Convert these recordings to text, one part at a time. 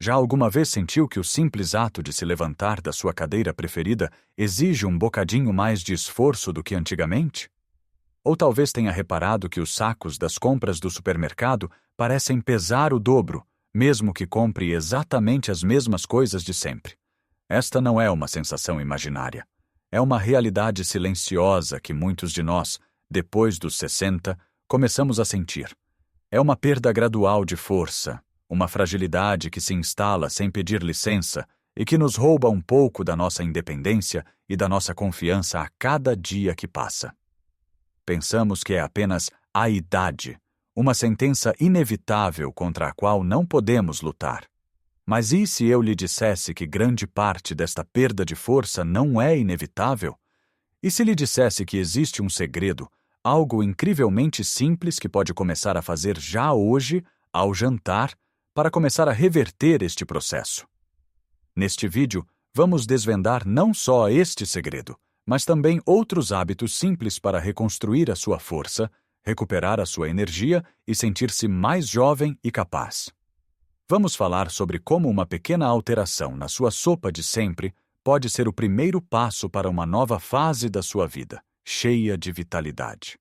Já alguma vez sentiu que o simples ato de se levantar da sua cadeira preferida exige um bocadinho mais de esforço do que antigamente? Ou talvez tenha reparado que os sacos das compras do supermercado parecem pesar o dobro, mesmo que compre exatamente as mesmas coisas de sempre. Esta não é uma sensação imaginária. É uma realidade silenciosa que muitos de nós, depois dos 60, começamos a sentir. É uma perda gradual de força, uma fragilidade que se instala sem pedir licença e que nos rouba um pouco da nossa independência e da nossa confiança a cada dia que passa. Pensamos que é apenas a idade, uma sentença inevitável contra a qual não podemos lutar. Mas e se eu lhe dissesse que grande parte desta perda de força não é inevitável? E se lhe dissesse que existe um segredo, algo incrivelmente simples que pode começar a fazer já hoje, ao jantar, para começar a reverter este processo? Neste vídeo, vamos desvendar não só este segredo, mas também outros hábitos simples para reconstruir a sua força, recuperar a sua energia e sentir-se mais jovem e capaz. Vamos falar sobre como uma pequena alteração na sua sopa de sempre pode ser o primeiro passo para uma nova fase da sua vida, cheia de vitalidade.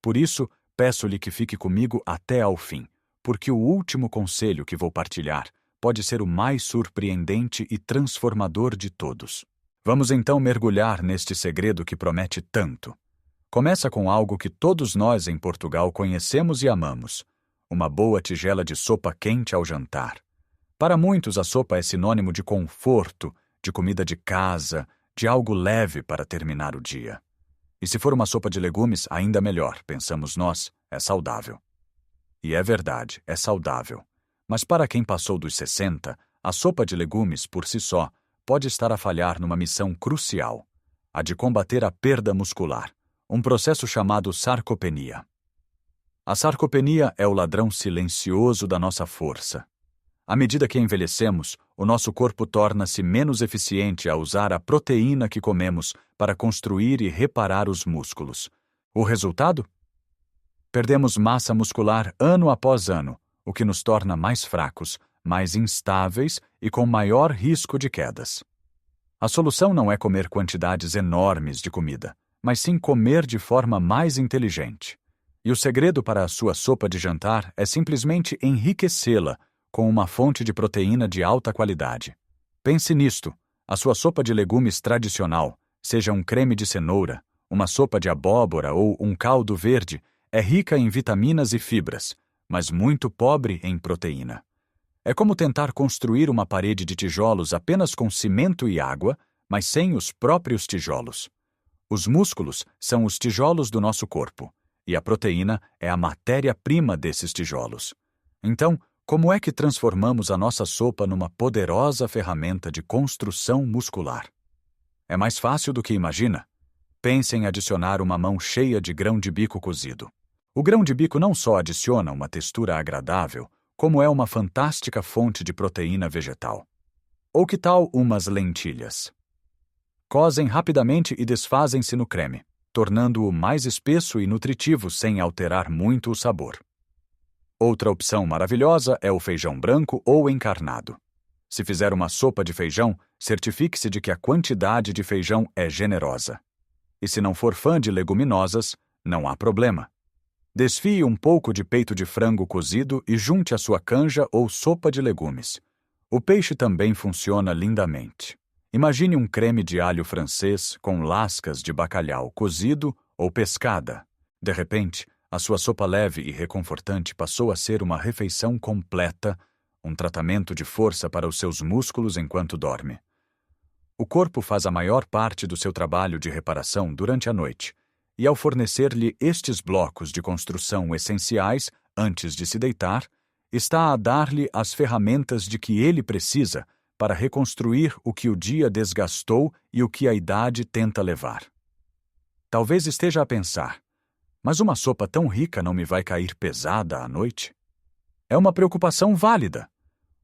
Por isso, peço-lhe que fique comigo até ao fim, porque o último conselho que vou partilhar pode ser o mais surpreendente e transformador de todos. Vamos então mergulhar neste segredo que promete tanto. Começa com algo que todos nós em Portugal conhecemos e amamos: uma boa tigela de sopa quente ao jantar. Para muitos, a sopa é sinônimo de conforto, de comida de casa, de algo leve para terminar o dia. E se for uma sopa de legumes, ainda melhor, pensamos nós, é saudável. E é verdade, é saudável. Mas para quem passou dos 60, a sopa de legumes, por si só, pode estar a falhar numa missão crucial: a de combater a perda muscular, um processo chamado sarcopenia. A sarcopenia é o ladrão silencioso da nossa força. À medida que envelhecemos, o nosso corpo torna-se menos eficiente a usar a proteína que comemos para construir e reparar os músculos. O resultado? Perdemos massa muscular ano após ano, o que nos torna mais fracos, mais instáveis e com maior risco de quedas. A solução não é comer quantidades enormes de comida, mas sim comer de forma mais inteligente. E o segredo para a sua sopa de jantar é simplesmente enriquecê-la com uma fonte de proteína de alta qualidade. Pense nisto: a sua sopa de legumes tradicional, seja um creme de cenoura, uma sopa de abóbora ou um caldo verde, é rica em vitaminas e fibras, mas muito pobre em proteína. É como tentar construir uma parede de tijolos apenas com cimento e água, mas sem os próprios tijolos. Os músculos são os tijolos do nosso corpo, e a proteína é a matéria-prima desses tijolos. Então, como é que transformamos a nossa sopa numa poderosa ferramenta de construção muscular? É mais fácil do que imagina. Pense em adicionar uma mão cheia de grão de bico cozido. O grão de bico não só adiciona uma textura agradável, como é uma fantástica fonte de proteína vegetal. Ou que tal umas lentilhas? Cozem rapidamente e desfazem-se no creme, tornando-o mais espesso e nutritivo sem alterar muito o sabor. Outra opção maravilhosa é o feijão branco ou encarnado. Se fizer uma sopa de feijão, certifique-se de que a quantidade de feijão é generosa. E se não for fã de leguminosas, não há problema. Desfie um pouco de peito de frango cozido e junte a sua canja ou sopa de legumes. O peixe também funciona lindamente. Imagine um creme de alho francês com lascas de bacalhau cozido ou pescada. De repente, a sua sopa leve e reconfortante passou a ser uma refeição completa, um tratamento de força para os seus músculos enquanto dorme. O corpo faz a maior parte do seu trabalho de reparação durante a noite, e ao fornecer-lhe estes blocos de construção essenciais antes de se deitar, está a dar-lhe as ferramentas de que ele precisa para reconstruir o que o dia desgastou e o que a idade tenta levar. Talvez esteja a pensar: mas uma sopa tão rica não me vai cair pesada à noite? É uma preocupação válida.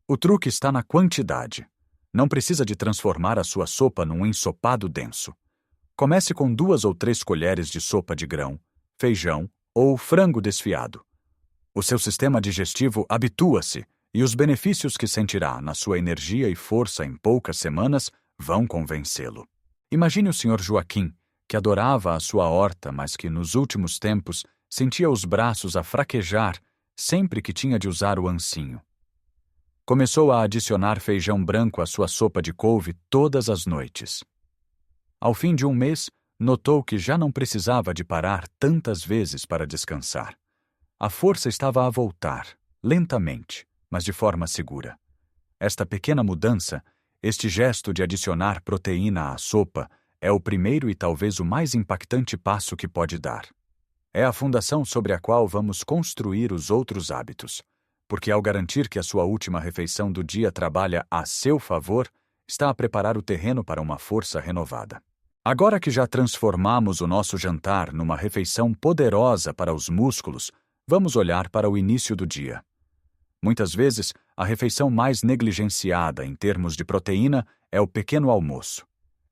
O truque está na quantidade. Não precisa de transformar a sua sopa num ensopado denso. Comece com 2 ou 3 colheres de sopa de grão, feijão ou frango desfiado. O seu sistema digestivo habitua-se e os benefícios que sentirá na sua energia e força em poucas semanas vão convencê-lo. Imagine o Sr. Joaquim, que adorava a sua horta, mas que nos últimos tempos sentia os braços a fraquejar sempre que tinha de usar o ancinho. Começou a adicionar feijão branco à sua sopa de couve todas as noites. Ao fim de um mês, notou que já não precisava de parar tantas vezes para descansar. A força estava a voltar, lentamente, mas de forma segura. Esta pequena mudança, este gesto de adicionar proteína à sopa, é o primeiro e talvez o mais impactante passo que pode dar. É a fundação sobre a qual vamos construir os outros hábitos, porque ao garantir que a sua última refeição do dia trabalha a seu favor, está a preparar o terreno para uma força renovada. Agora que já transformamos o nosso jantar numa refeição poderosa para os músculos, vamos olhar para o início do dia. Muitas vezes, a refeição mais negligenciada em termos de proteína é o pequeno almoço.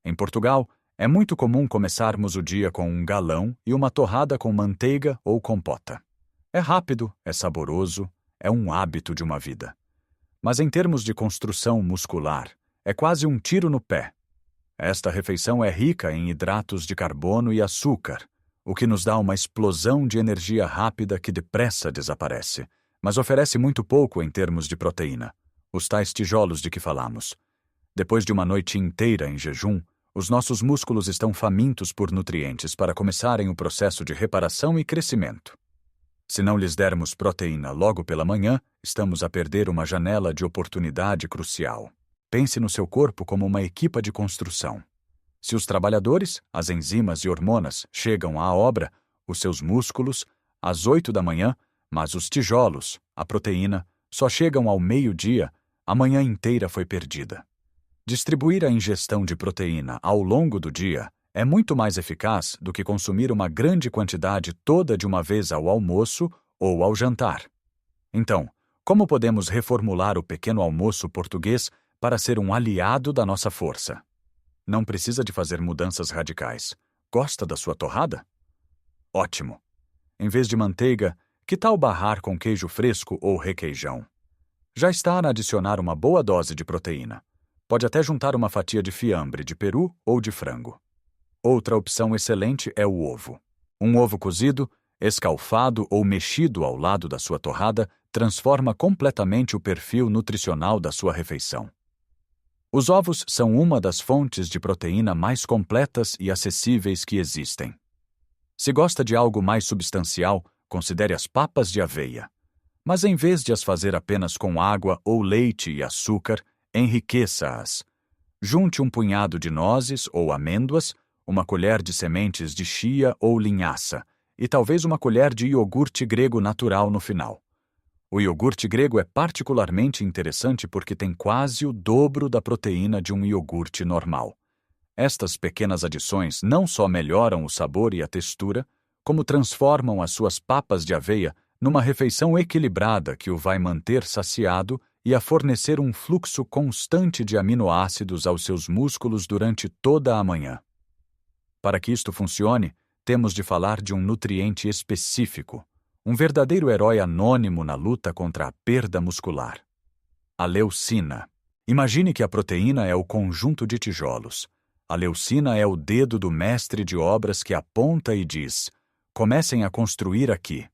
Em Portugal, é muito comum começarmos o dia com um galão e uma torrada com manteiga ou compota. É rápido, é saboroso, é um hábito de uma vida. Mas em termos de construção muscular, é quase um tiro no pé. Esta refeição é rica em hidratos de carbono e açúcar, o que nos dá uma explosão de energia rápida que depressa desaparece, mas oferece muito pouco em termos de proteína, os tais tijolos de que falamos. Depois de uma noite inteira em jejum, os nossos músculos estão famintos por nutrientes para começarem o processo de reparação e crescimento. Se não lhes dermos proteína logo pela manhã, estamos a perder uma janela de oportunidade crucial. Pense no seu corpo como uma equipa de construção. Se os trabalhadores, as enzimas e hormonas chegam à obra, os seus músculos, às 8 da manhã, mas os tijolos, a proteína, só chegam ao meio-dia, a manhã inteira foi perdida. Distribuir a ingestão de proteína ao longo do dia é muito mais eficaz do que consumir uma grande quantidade toda de uma vez ao almoço ou ao jantar. Então, como podemos reformular o pequeno almoço português para ser um aliado da nossa força? Não precisa de fazer mudanças radicais. Gosta da sua torrada? Ótimo! Em vez de manteiga, que tal barrar com queijo fresco ou requeijão? Já está a adicionar uma boa dose de proteína. Pode até juntar uma fatia de fiambre de peru ou de frango. Outra opção excelente é o ovo. Um ovo cozido, escalfado ou mexido ao lado da sua torrada transforma completamente o perfil nutricional da sua refeição. Os ovos são uma das fontes de proteína mais completas e acessíveis que existem. Se gosta de algo mais substancial, considere as papas de aveia. Mas em vez de as fazer apenas com água ou leite e açúcar, enriqueça-as. Junte um punhado de nozes ou amêndoas, uma colher de sementes de chia ou linhaça e talvez uma colher de iogurte grego natural no final. O iogurte grego é particularmente interessante porque tem quase o dobro da proteína de um iogurte normal. Estas pequenas adições não só melhoram o sabor e a textura, como transformam as suas papas de aveia numa refeição equilibrada que o vai manter saciado e a fornecer um fluxo constante de aminoácidos aos seus músculos durante toda a manhã. Para que isto funcione, temos de falar de um nutriente específico, um verdadeiro herói anônimo na luta contra a perda muscular. A leucina. Imagine que a proteína é o conjunto de tijolos. A leucina é o dedo do mestre de obras que aponta e diz: comecem a construir aqui.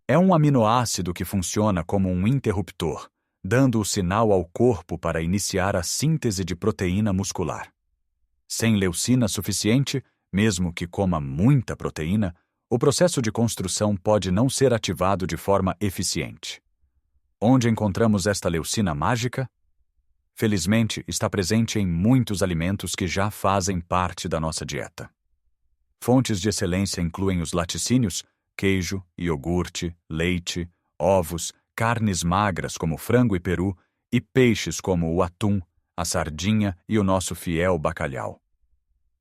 É um aminoácido que funciona como um interruptor, dando o sinal ao corpo para iniciar a síntese de proteína muscular. Sem leucina suficiente, mesmo que coma muita proteína, o processo de construção pode não ser ativado de forma eficiente. Onde encontramos esta leucina mágica? Felizmente, está presente em muitos alimentos que já fazem parte da nossa dieta. Fontes de excelência incluem os laticínios, queijo, iogurte, leite, ovos, carnes magras como frango e peru e peixes como o atum, a sardinha e o nosso fiel bacalhau.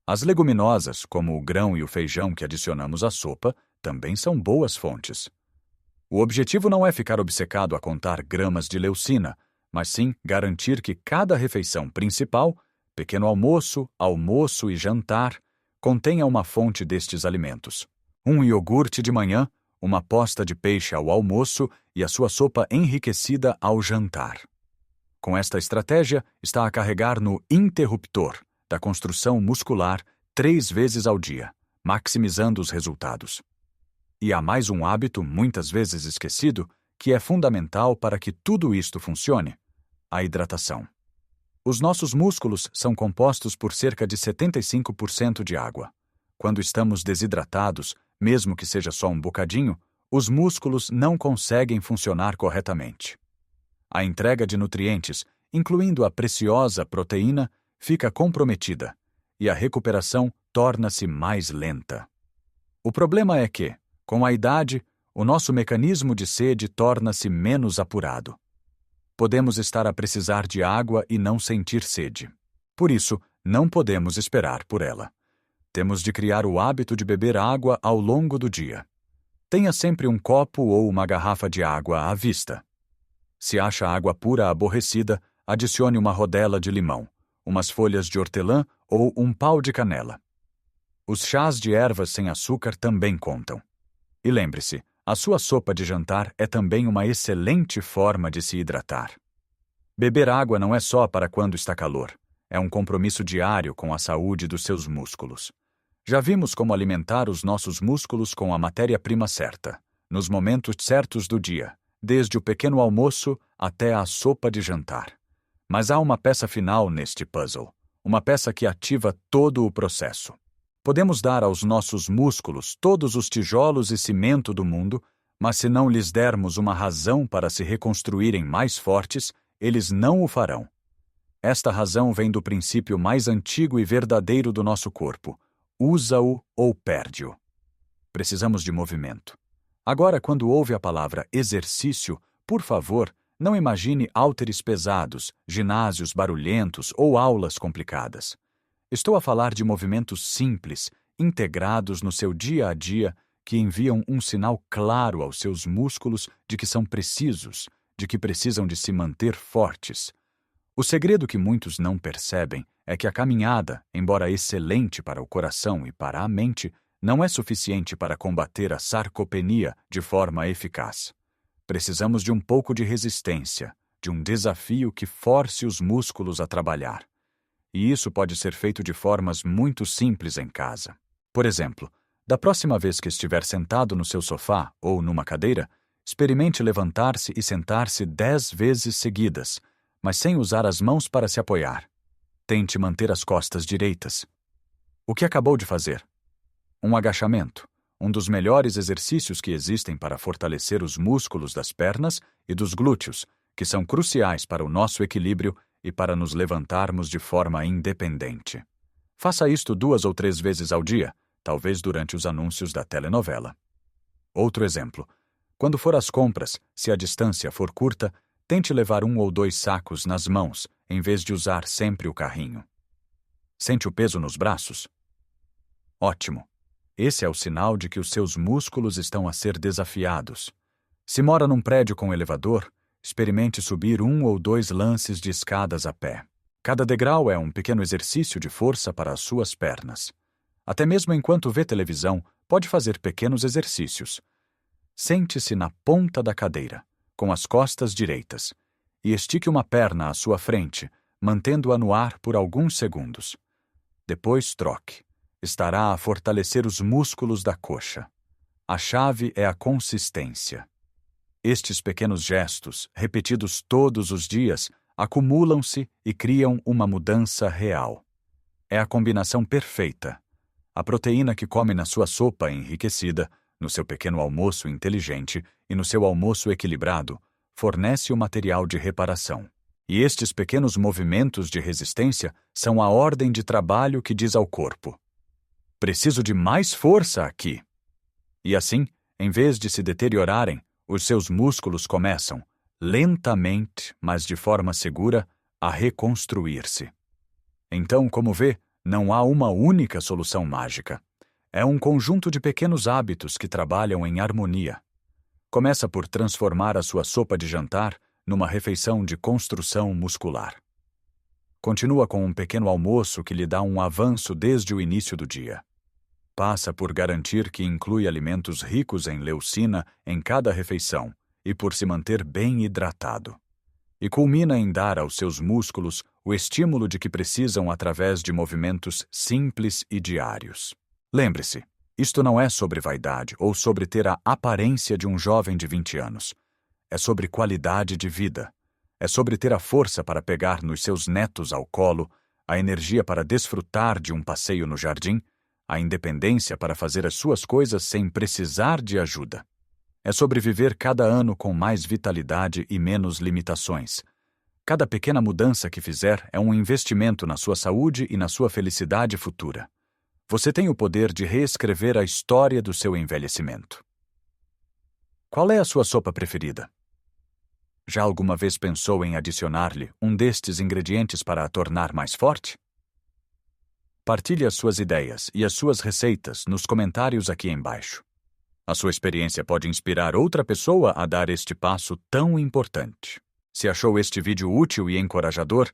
As leguminosas, como o grão e o feijão que adicionamos à sopa, também são boas fontes. O objetivo não é ficar obcecado a contar gramas de leucina, mas sim garantir que cada refeição principal, pequeno almoço, almoço e jantar, contenha uma fonte destes alimentos. Um iogurte de manhã, uma posta de peixe ao almoço e a sua sopa enriquecida ao jantar. Com esta estratégia, está a carregar no interruptor da construção muscular 3 vezes ao dia, maximizando os resultados. E há mais um hábito, muitas vezes esquecido, que é fundamental para que tudo isto funcione: a hidratação. Os nossos músculos são compostos por cerca de 75% de água. Quando estamos desidratados, mesmo que seja só um bocadinho, os músculos não conseguem funcionar corretamente. A entrega de nutrientes, incluindo a preciosa proteína, fica comprometida e a recuperação torna-se mais lenta. O problema é que, com a idade, o nosso mecanismo de sede torna-se menos apurado. Podemos estar a precisar de água e não sentir sede. Por isso, não podemos esperar por ela. Temos de criar o hábito de beber água ao longo do dia. Tenha sempre um copo ou uma garrafa de água à vista. Se acha a água pura aborrecida, adicione uma rodela de limão, umas folhas de hortelã ou um pau de canela. Os chás de ervas sem açúcar também contam. E lembre-se, a sua sopa de jantar é também uma excelente forma de se hidratar. Beber água não é só para quando está calor. É um compromisso diário com a saúde dos seus músculos. Já vimos como alimentar os nossos músculos com a matéria-prima certa, nos momentos certos do dia, desde o pequeno almoço até a sopa de jantar. Mas há uma peça final neste puzzle, uma peça que ativa todo o processo. Podemos dar aos nossos músculos todos os tijolos e cimento do mundo, mas se não lhes dermos uma razão para se reconstruírem mais fortes, eles não o farão. Esta razão vem do princípio mais antigo e verdadeiro do nosso corpo: usa-o ou perde-o. Precisamos de movimento. Agora, quando ouve a palavra exercício, por favor, não imagine halteres pesados, ginásios barulhentos ou aulas complicadas. Estou a falar de movimentos simples, integrados no seu dia a dia, que enviam um sinal claro aos seus músculos de que são precisos, de que precisam de se manter fortes. O segredo que muitos não percebem é que a caminhada, embora excelente para o coração e para a mente, não é suficiente para combater a sarcopenia de forma eficaz. Precisamos de um pouco de resistência, de um desafio que force os músculos a trabalhar. E isso pode ser feito de formas muito simples em casa. Por exemplo, da próxima vez que estiver sentado no seu sofá ou numa cadeira, experimente levantar-se e sentar-se 10 vezes seguidas, mas sem usar as mãos para se apoiar. Tente manter as costas direitas. O que acabou de fazer? Um agachamento, um dos melhores exercícios que existem para fortalecer os músculos das pernas e dos glúteos, que são cruciais para o nosso equilíbrio e para nos levantarmos de forma independente. Faça isto 2 ou 3 vezes ao dia, talvez durante os anúncios da telenovela. Outro exemplo. Quando for às compras, se a distância for curta, tente levar 1 ou 2 sacos nas mãos, em vez de usar sempre o carrinho. Sente o peso nos braços? Ótimo! Esse é o sinal de que os seus músculos estão a ser desafiados. Se mora num prédio com elevador, experimente subir 1 ou 2 lances de escadas a pé. Cada degrau é um pequeno exercício de força para as suas pernas. Até mesmo enquanto vê televisão, pode fazer pequenos exercícios. Sente-se na ponta da cadeira, com as costas direitas, e estique uma perna à sua frente, mantendo-a no ar por alguns segundos. Depois troque. Estará a fortalecer os músculos da coxa. A chave é a consistência. Estes pequenos gestos, repetidos todos os dias, acumulam-se e criam uma mudança real. É a combinação perfeita. A proteína que come na sua sopa enriquecida, no seu pequeno almoço inteligente e no seu almoço equilibrado, fornece o material de reparação. E estes pequenos movimentos de resistência são a ordem de trabalho que diz ao corpo: preciso de mais força aqui. E assim, em vez de se deteriorarem, os seus músculos começam, lentamente, mas de forma segura, a reconstruir-se. Então, como vê, não há uma única solução mágica. É um conjunto de pequenos hábitos que trabalham em harmonia. Começa por transformar a sua sopa de jantar numa refeição de construção muscular. Continua com um pequeno almoço que lhe dá um avanço desde o início do dia. Passa por garantir que inclui alimentos ricos em leucina em cada refeição e por se manter bem hidratado. E culmina em dar aos seus músculos o estímulo de que precisam através de movimentos simples e diários. Lembre-se, isto não é sobre vaidade ou sobre ter a aparência de um jovem de 20 anos. É sobre qualidade de vida. É sobre ter a força para pegar nos seus netos ao colo, a energia para desfrutar de um passeio no jardim, a independência para fazer as suas coisas sem precisar de ajuda. É sobre viver cada ano com mais vitalidade e menos limitações. Cada pequena mudança que fizer é um investimento na sua saúde e na sua felicidade futura. Você tem o poder de reescrever a história do seu envelhecimento. Qual é a sua sopa preferida? Já alguma vez pensou em adicionar-lhe um destes ingredientes para a tornar mais forte? Partilhe as suas ideias e as suas receitas nos comentários aqui embaixo. A sua experiência pode inspirar outra pessoa a dar este passo tão importante. Se achou este vídeo útil e encorajador,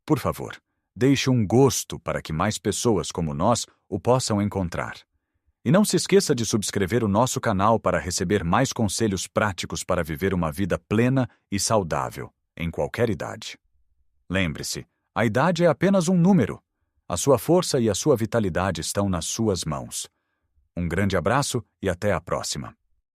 por favor, deixe um gosto para que mais pessoas como nós o possam encontrar. E não se esqueça de subscrever o nosso canal para receber mais conselhos práticos para viver uma vida plena e saudável, em qualquer idade. Lembre-se, a idade é apenas um número. A sua força e a sua vitalidade estão nas suas mãos. Um grande abraço e até a próxima.